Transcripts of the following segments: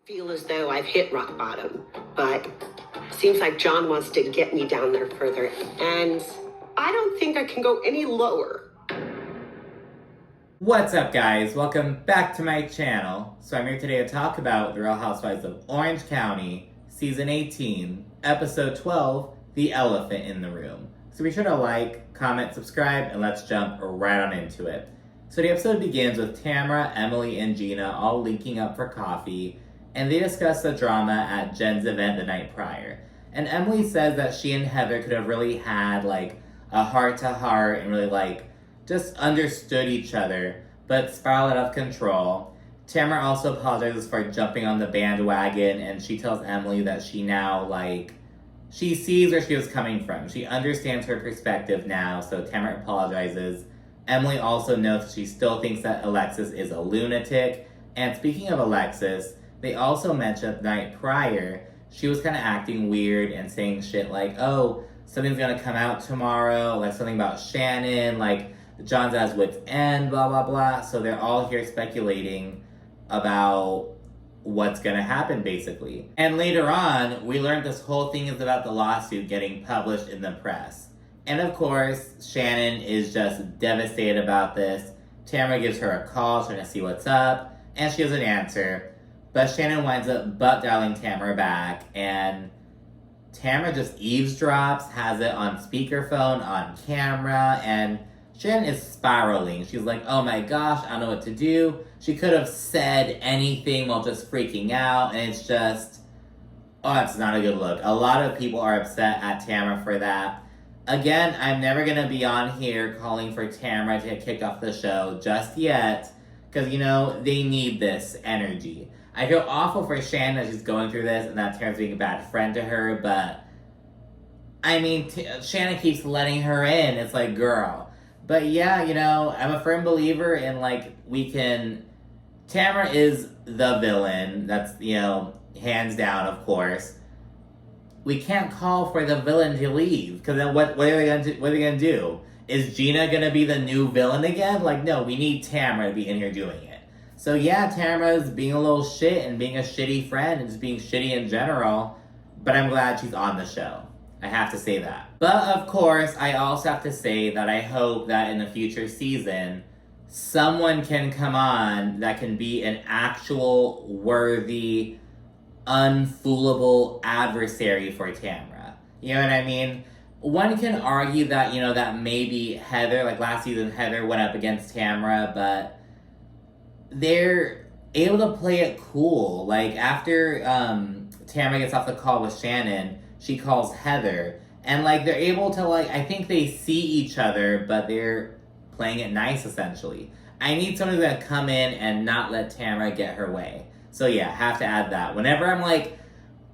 Feel as though I've hit rock bottom, but seems like John wants to get me down there further, and I don't think I can go any lower. What's up, guys? Welcome back to my channel. So I'm here today to talk about The Real Housewives of Orange County, Season 18, Episode 12, The Elephant in the Room. So be sure to like, comment, subscribe, and let's jump right on into it. So the episode begins with Tamra, Emily, and Gina all linking up for coffee, and they discuss the drama at Jen's event the night prior. And Emily says that she and Heather could have really had like a heart-to-heart and really just understood each other, but spiraled out of control. Tamra also apologizes for jumping on the bandwagon, and she tells Emily that she now she sees where she was coming from. She understands her perspective now, so Tamra apologizes. Emily also notes that she still thinks that Alexis is a lunatic. And speaking of Alexis, they also mentioned the night prior, she was kind of acting weird and saying shit like, oh, something's gonna come out tomorrow, like something about Shannon, like John's at his wit's end, blah, blah, blah. So they're all here speculating about what's gonna happen, basically. And later on, we learned this whole thing is about the lawsuit getting published in the press. And of course, Shannon is just devastated about this. Tamra gives her a call trying to see what's up, and she doesn't answer. But Shannon winds up butt dialing Tamra back, and Tamra just eavesdrops, has it on speakerphone, on camera, and Shannon is spiraling. She's like, oh my gosh, I don't know what to do. She could have said anything while just freaking out, and it's just, oh, it's not a good look. A lot of people are upset at Tamra for that. Again, I'm never going to be on here calling for Tamra to get kicked off the show just yet, because, they need this energy. I feel awful for Shannon that she's going through this and that Tamra's being a bad friend to her, but, Shannon keeps letting her in. It's like, girl. But yeah, I'm a firm believer in, Tamra is the villain. That's, hands down, of course. We can't call for the villain to leave, because then what are they gonna do? Is Gina gonna be the new villain again? No, we need Tamra to be in here doing it. So yeah, Tamra's being a little shit and being a shitty friend and just being shitty in general, but I'm glad she's on the show. I have to say that. But of course, I also have to say that I hope that in the future season, someone can come on that can be an actual worthy, unfoolable adversary for Tamra. You know what I mean? One can argue that, that maybe Heather, last season Heather went up against Tamra, but they're able to play it cool. After Tamra gets off the call with Shannon, she calls Heather, and they're able to I think they see each other, but they're playing it nice, essentially. I need someone who's gonna come in and not let Tamra get her way. So yeah, have to add that. Whenever I'm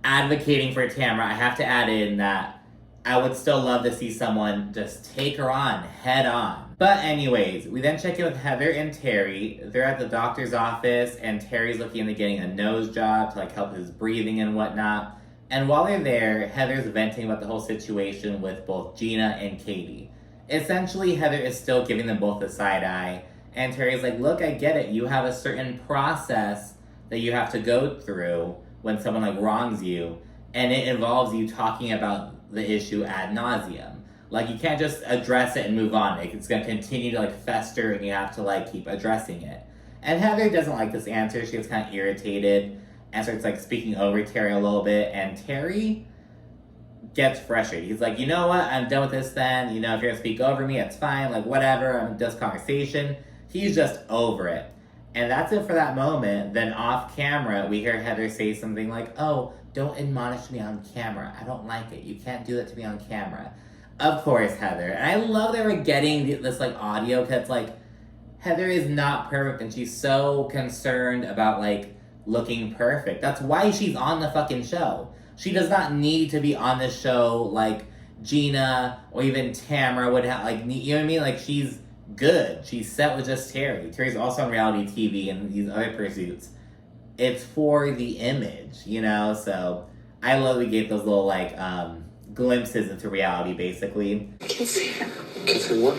advocating for Tamra, I have to add in that I would still love to see someone just take her on, head on. But anyways, we then check in with Heather and Terry. They're at the doctor's office, and Terry's looking into getting a nose job to help his breathing and whatnot. And while they're there, Heather's venting about the whole situation with both Gina and Katie. Essentially, Heather is still giving them both the side eye, and Terry's like, look, I get it. You have a certain process that you have to go through when someone wrongs you, and it involves you talking about the issue ad nauseum. You can't just address it and move on. It's gonna continue to fester, and you have to keep addressing it. And Heather doesn't like this answer. She gets kind of irritated and starts speaking over Terry a little bit, and Terry gets frustrated. He's like, you know what, I'm done with this then. If you're gonna speak over me, it's fine, whatever, I'm just conversation. He's just over it. And that's it for that moment. Then off camera, we hear Heather say something like, oh, don't admonish me on camera. I don't like it. You can't do that to me on camera. Of course, Heather. And I love that we're getting this audio, because Heather is not perfect, and she's so concerned about looking perfect. That's why she's on the fucking show. She does not need to be on this show like Gina or even Tamra would have, you know what I mean? She's good. She's set with just Terry. Terry's also on reality TV and these other pursuits. It's for the image, so I love we gave those little glimpses into reality, basically. Can see what?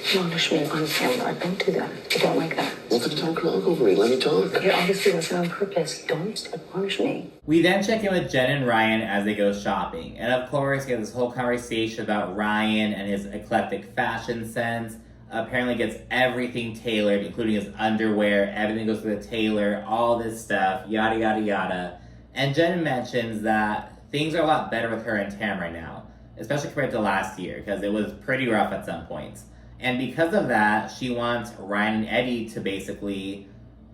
Admonish me on camera. Don't do that. I don't like that. Well, then don't talk over me. Let me talk. It obviously wasn't on purpose. Don't admonish me. We then check in with Jen and Ryan as they go shopping. And of course, we have this whole conversation about Ryan and his eclectic fashion sense. Apparently gets everything tailored, including his underwear. Everything goes to the tailor, all this stuff, yada, yada, yada. And Jen mentions that things are a lot better with her and Tamra now, especially compared to last year, because it was pretty rough at some points. And because of that, she wants Ryan and Eddie to basically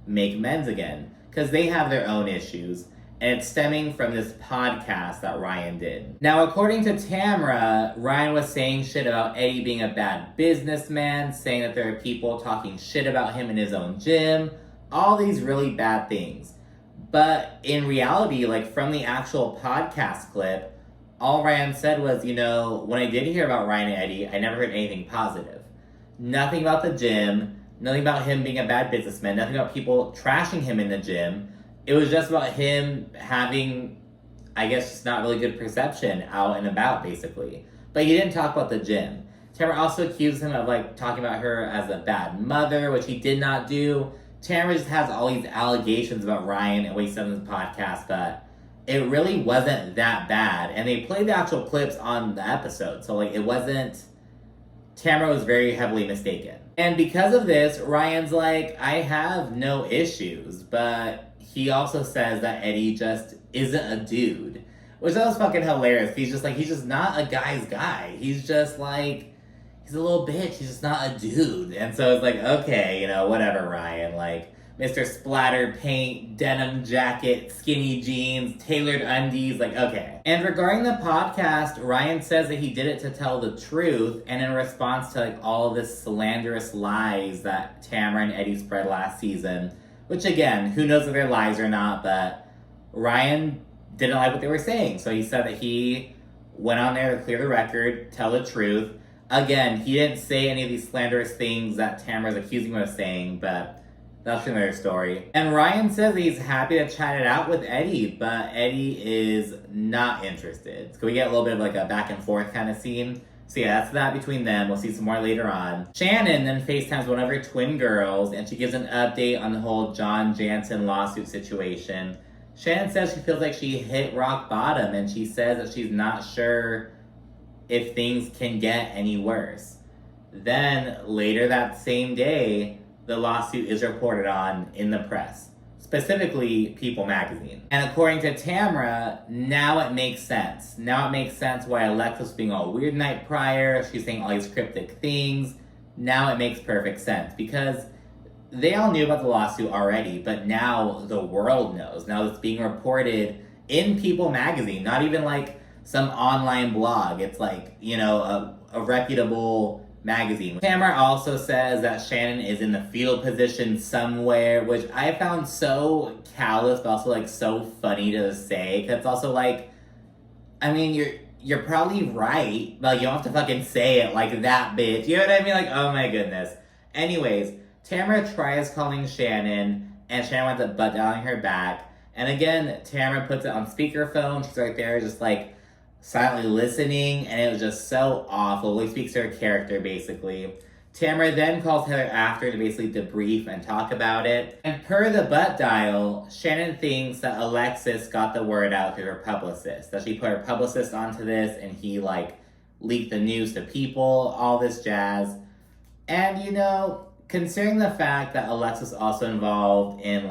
make amends again, because they have their own issues. And it's stemming from this podcast that Ryan did. Now, according to Tamra, Ryan was saying shit about Eddie being a bad businessman, saying that there are people talking shit about him in his own gym, all these really bad things. But in reality, like from the actual podcast clip, all Ryan said was, when I did hear about Ryan and Eddie, I never heard anything positive. Nothing about the gym, nothing about him being a bad businessman, nothing about people trashing him in the gym. It was just about him having, I guess, just not really good perception out and about, basically. But he didn't talk about the gym. Tamra also accused him of, talking about her as a bad mother, which he did not do. Tamra just has all these allegations about Ryan and what he said in the podcast, but it really wasn't that bad. And they played the actual clips on the episode, so, it wasn't... Tamra was very heavily mistaken. And because of this, Ryan's like, I have no issues, but... He also says that Eddie just isn't a dude, which that was fucking hilarious. He's just not a guy's guy. He's just he's a little bitch. He's just not a dude. And so it's okay, whatever, Ryan. Mr. Splatter paint, denim jacket, skinny jeans, tailored undies, okay. And regarding the podcast, Ryan says that he did it to tell the truth, and in response to all this slanderous lies that Tamra and Eddie spread last season. Which, again, who knows if they're lies or not, but Ryan didn't like what they were saying. So he said that he went on there to clear the record, tell the truth. Again, he didn't say any of these slanderous things that Tamra's accusing him of saying, but that's another story. And Ryan says that he's happy to chat it out with Eddie, but Eddie is not interested. So can we get a little bit of a back and forth kind of scene? So yeah, that's that between them. We'll see some more later on. Shannon then FaceTimes one of her twin girls, and she gives an update on the whole John Jansen lawsuit situation. Shannon says she feels like she hit rock bottom, and she says that she's not sure if things can get any worse. Then, later that same day, the lawsuit is reported on in the press. Specifically, People magazine. And according to Tamra, now it makes sense. Now it makes sense why Alexis was being all weird the night prior. She's saying all these cryptic things. Now it makes perfect sense because they all knew about the lawsuit already, but now the world knows. Now it's being reported in People magazine, not even some online blog. It's a reputable magazine. Tamra also says that Shannon is in the fetal position somewhere, which I found so callous, but also so funny to say. Cause it's also you're probably right, but you don't have to fucking say it like that, bitch. You know what I mean? Oh my goodness. Anyways, Tamra tries calling Shannon, and Shannon winds up butt dialing her back. And again, Tamra puts it on speakerphone. She's right there, just silently listening, and it was just so awful. He speaks to her character, basically. Tamra then calls Heather after to basically debrief and talk about it. And per the butt dial, Shannon thinks that Alexis got the word out through her publicist. That she put her publicist onto this, and he, leaked the news to People, all this jazz. And, considering the fact that Alexis also involved in,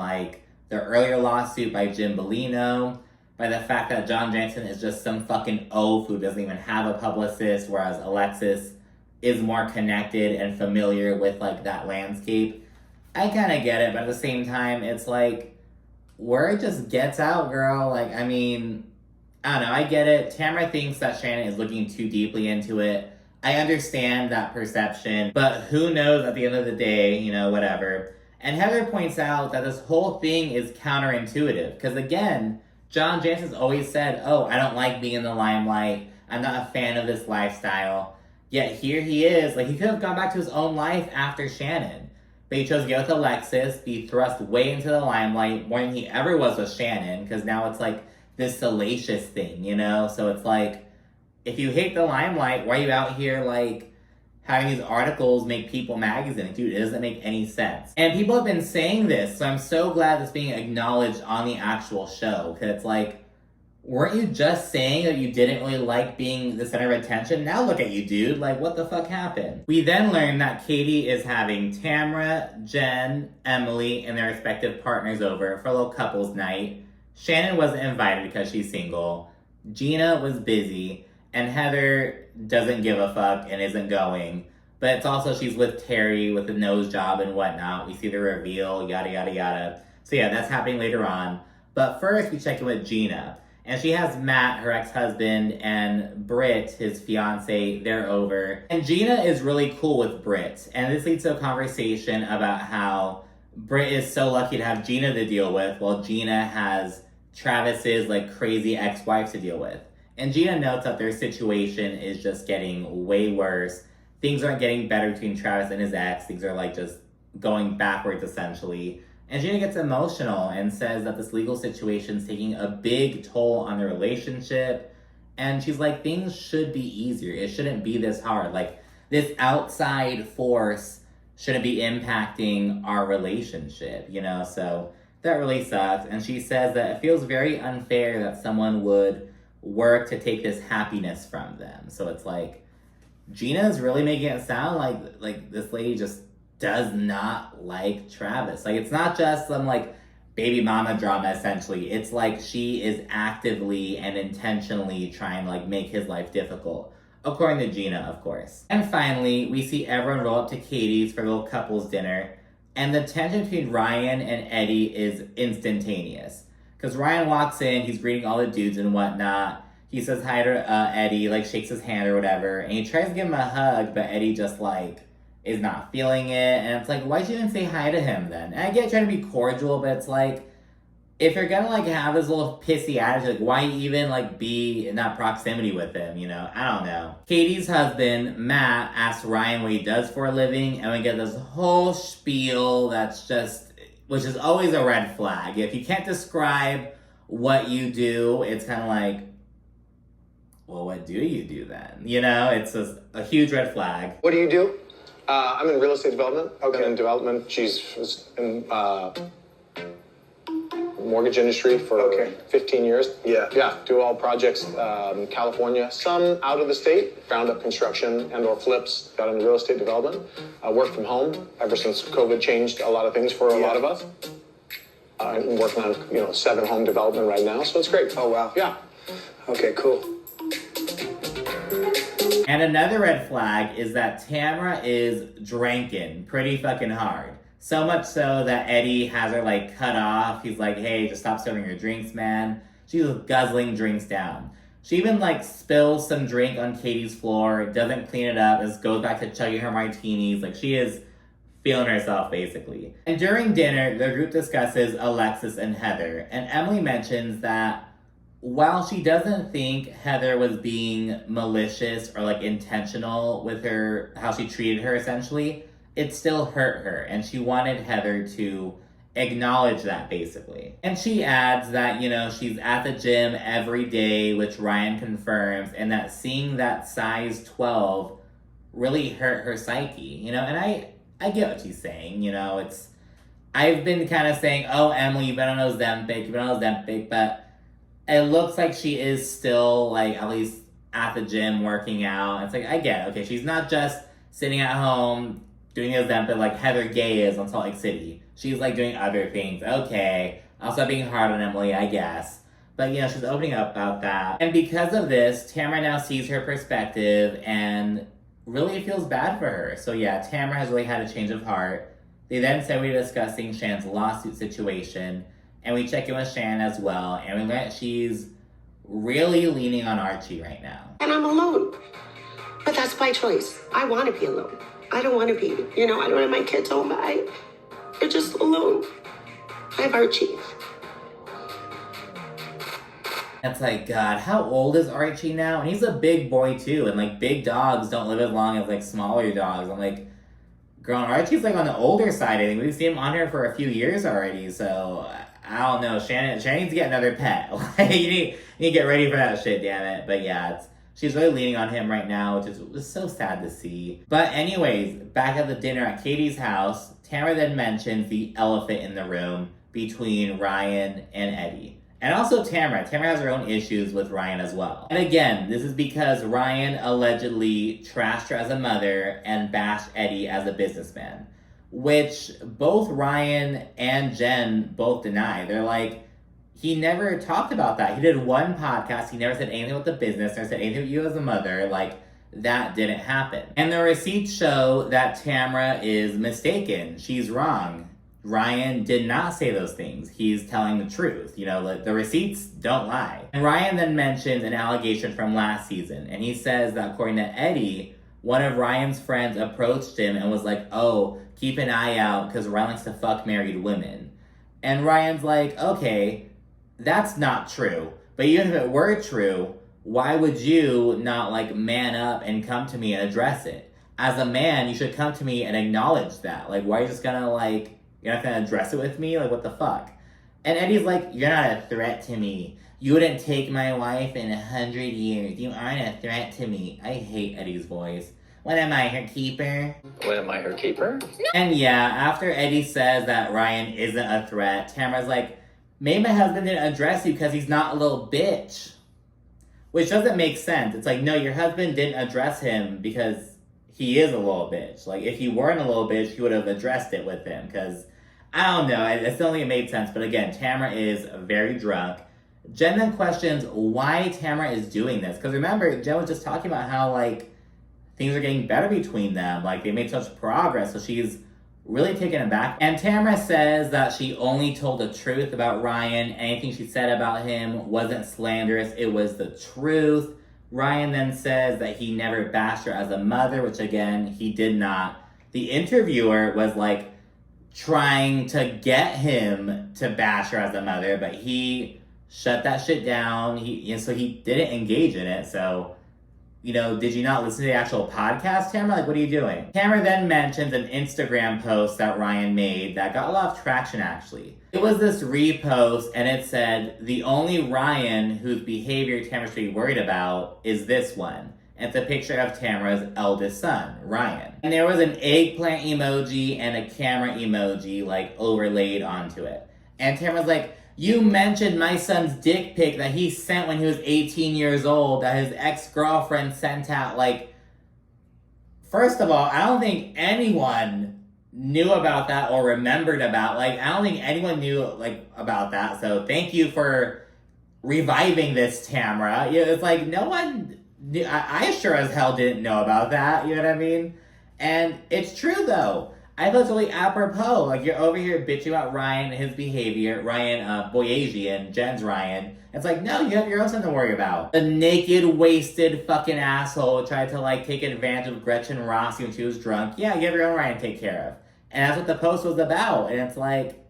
the earlier lawsuit by Jim Bellino, by the fact that John Jansen is just some fucking oaf who doesn't even have a publicist, whereas Alexis is more connected and familiar with, that landscape. I kind of get it, but at the same time, it's word just gets out, girl. I don't know, I get it. Tamra thinks that Shannon is looking too deeply into it. I understand that perception, but who knows at the end of the day, whatever. And Heather points out that this whole thing is counterintuitive, because again, John Jansen's always said, I don't like being in the limelight. I'm not a fan of this lifestyle. Yet here he is. He could have gone back to his own life after Shannon. But he chose to go with Alexis, be thrust way into the limelight more than he ever was with Shannon. Because now it's this salacious thing, So it's if you hate the limelight, why are you out here having these articles make People magazine. Dude, it doesn't make any sense. And people have been saying this, so I'm so glad it's being acknowledged on the actual show. Because it's like, weren't you just saying that you didn't really like being the center of attention? Now look at you, dude. Like, what the fuck happened? We then learn that Katie is having Tamra, Jen, Emily, and their respective partners over for a little couples night. Shannon wasn't invited because she's single. Gina was busy. And Heather doesn't give a fuck and isn't going. But it's also she's with Terry with the nose job and whatnot. We see the reveal, yada, yada, yada. So yeah, that's happening later on. But first, we check in with Gina. And she has Matt, her ex-husband, and Britt, his fiance, they're over. And Gina is really cool with Britt. And this leads to a conversation about how Britt is so lucky to have Gina to deal with, while Gina has Travis's like crazy ex-wife to deal with. And Gina notes that their situation is just getting way worse. Things aren't getting better between Travis and his ex. Things are like just going backwards essentially. And Gina gets emotional and says that this legal situation is taking a big toll on the relationship. And she's like, things should be easier. It shouldn't be this hard. Like, this outside force shouldn't be impacting our relationship, you know? So that really sucks. And she says that it feels very unfair that someone would work to take this happiness from them. So it's like, Gina's really making it sound like this lady just does not like Travis. Like, it's not just some like baby mama drama essentially. It's like she is actively and intentionally trying to like make his life difficult, according to Gina, of course. And finally, we see everyone roll up to Katie's for a little couples dinner, and the tension between Ryan and Eddie is instantaneous. Because Ryan walks in, he's greeting all the dudes and whatnot. He says hi to Eddie, like shakes his hand or whatever. And he tries to give him a hug, but Eddie just like is not feeling it. And it's like, why'd you even say hi to him then? And I get trying to be cordial, but it's like, if you're gonna like have this little pissy attitude, like why even like be in that proximity with him, you know? I don't know. Katie's husband, Matt, asks Ryan what he does for a living, and we get this whole spiel that's just, which is always a red flag. If you can't describe what you do, it's kind of like, well, what do you do then? You know, it's just a huge red flag. What do you do? I'm in real estate development. Okay. Been in development. She's in mortgage industry for 15 years. Yeah. Do all projects, California, some out of the state, ground up construction and or flips, got into real estate development. Work from home ever since COVID changed a lot of things for a lot of us. I'm working on, 7 home development right now, so it's great. Oh, wow. Yeah. Okay, cool. And another red flag is that Tamra is drinking pretty fucking hard. So much so that Eddie has her like cut off. He's like, hey, just stop serving your drinks, man. She's guzzling drinks down. She even like spills some drink on Katie's floor, doesn't clean it up, just goes back to chugging her martinis. Like, she is feeling herself basically. And during dinner, the group discusses Alexis and Heather. And Emily mentions that while she doesn't think Heather was being malicious or like intentional with her, how she treated her essentially, it still hurt her, and she wanted Heather to acknowledge that basically. And she adds that, she's at the gym every day, which Ryan confirms, and that seeing that size 12 really hurt her psyche, and I get what she's saying, I've been kind of saying, oh, Emily, you've been on Ozempic, but it looks like she is still like at least at the gym working out. It's like, I get it. Okay, she's not just sitting at home doing the Ozempic like Heather Gay is on Salt Lake City. She's like doing other things. Okay, I'll stop being hard on Emily, I guess. But she's opening up about that. And because of this, Tamra now sees her perspective and really feels bad for her. So yeah, Tamra has really had a change of heart. They then said we were discussing Shannon's lawsuit situation, and we check in with Shannon as well, and we learn that she's really leaning on Archie right now. And I'm alone. But that's by choice. I want to be alone. I don't want to be, I don't have my kids home, but they're just alone. I have Archie. It's like, God, how old is Archie now? And he's a big boy too, and like big dogs don't live as long as like smaller dogs. I'm like, girl, Archie's like on the older side. I think we've seen him on here for a few years already, so I don't know. Shannon needs to get another pet. You need to get ready for that shit, damn it. But yeah, it's She's really leaning on him right now, which is so sad to see. But anyways, back at the dinner at Katie's house, Tamra then mentions the elephant in the room between Ryan and Eddie. And also Tamra. Tamra has her own issues with Ryan as well. And again, this is because Ryan allegedly trashed her as a mother and bashed Eddie as a businessman, which both Ryan and Jen both deny. They're like, he never talked about that. He did one podcast. He never said anything about the business, never said anything about you as a mother. Like, that didn't happen. And the receipts show that Tamra is mistaken. She's wrong. Ryan did not say those things. He's telling the truth. You know, like, the receipts don't lie. And Ryan then mentions an allegation from last season. And he says that according to Eddie, one of Ryan's friends approached him and was like, oh, keep an eye out because Ryan likes to fuck married women. And Ryan's like, okay, that's not true. But even if it were true, why would you not, like, man up and come to me and address it? As a man, you should come to me and acknowledge that. Like, why are you just gonna, like, you're not gonna address it with me? Like, what the fuck? And Eddie's like, you're not a threat to me. You wouldn't take my wife in 100 years. You aren't a threat to me. I hate Eddie's voice. What am I, her keeper? What am I, her keeper? And yeah, after Eddie says that Ryan isn't a threat, Tamra's like, maybe my husband didn't address you because he's not a little bitch. Which doesn't make sense. It's like, no, your husband didn't address him because he is a little bitch. Like, if he weren't a little bitch, he would have addressed it with him. Because, I don't know, I still don't think it made sense. But again, Tamra is very drunk. Jen then questions why Tamra is doing this. Because remember, Jen was just talking about how, like, things are getting better between them. Like, they made such progress. So she's really taken aback. And Tamra says that she only told the truth about Ryan. Anything she said about him wasn't slanderous. It was the truth. Ryan then says that he never bashed her as a mother, which again, he did not. The interviewer was like trying to get him to bash her as a mother, but he shut that shit down. So he didn't engage in it. So, you know, did you not listen to the actual podcast, Tamra? Like, what are you doing? Tamra then mentions an Instagram post that Ryan made that got a lot of traction, actually. It was this repost, and it said, the only Ryan whose behavior Tamra should be worried about is this one. And it's a picture of Tamra's eldest son, Ryan. And there was an eggplant emoji and a camera emoji, like, overlaid onto it. And Tamra's like, you mentioned my son's dick pic that he sent when he was 18 years old that his ex-girlfriend sent out. Like, first of all, I don't think anyone knew about that or remembered about. Like, I don't think anyone knew, like, about that. So thank you for reviving this, Tamra. You know, it's like, no one knew. I sure as hell didn't know about that. You know what I mean? And it's true, though. I thought it was really apropos. Like, you're over here bitching about Ryan and his behavior. Ryan Boyajian, Jen's Ryan. It's like, no, you have your own son to worry about. The naked, wasted fucking asshole tried to, like, take advantage of Gretchen Rossi when she was drunk. Yeah, you have your own Ryan to take care of. And that's what the post was about. And it's like,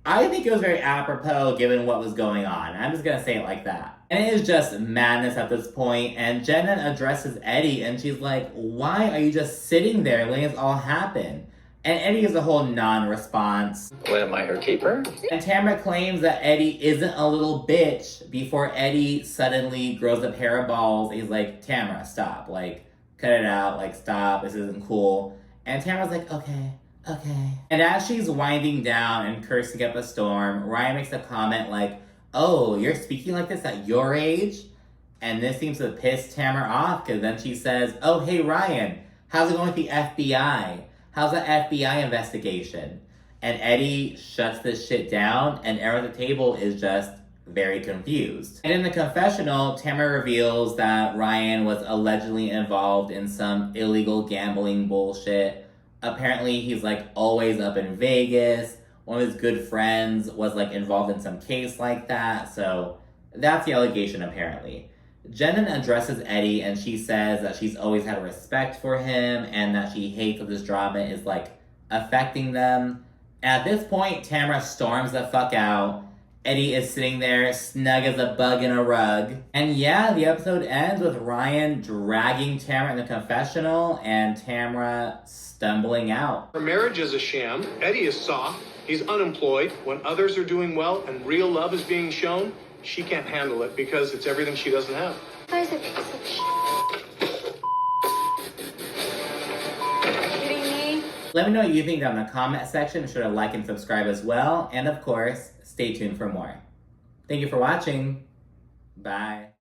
I think it was very apropos given what was going on. I'm just gonna say it like that. And it is just madness at this point. And Jen then addresses Eddie and she's like, why are you just sitting there letting this all happen? And Eddie gives a whole non-response. What am I, her keeper? And Tamra claims that Eddie isn't a little bitch before Eddie suddenly grows a pair of balls. He's like, Tamra, stop. Like, cut it out. Like, stop. This isn't cool. And Tamra's like, okay. And as she's winding down and cursing up a storm, Ryan makes a comment like, oh, you're speaking like this at your age? And this seems to piss Tamra off, because then she says, oh, hey, Ryan, how's it going with the FBI? How's the FBI investigation? And Eddie shuts this shit down, and everyone at the table is just very confused. And in the confessional, Tamra reveals that Ryan was allegedly involved in some illegal gambling bullshit. Apparently, he's, like, always up in Vegas. One of his good friends was, like, involved in some case like that. So that's the allegation, apparently. Jen then addresses Eddie, and she says that she's always had respect for him and that she hates that this drama is, like, affecting them. At this point, Tamra storms the fuck out. Eddie is sitting there snug as a bug in a rug. And yeah, the episode ends with Ryan dragging Tamra in the confessional and Tamra stumbling out. Her marriage is a sham. Eddie is soft. He's unemployed. When others are doing well and real love is being shown, she can't handle it because it's everything she doesn't have. I guy's a piece of shit. Kidding me? Let me know what you think down in the comment section. Be sure to like and subscribe as well. And of course, stay tuned for more. Thank you for watching. Bye.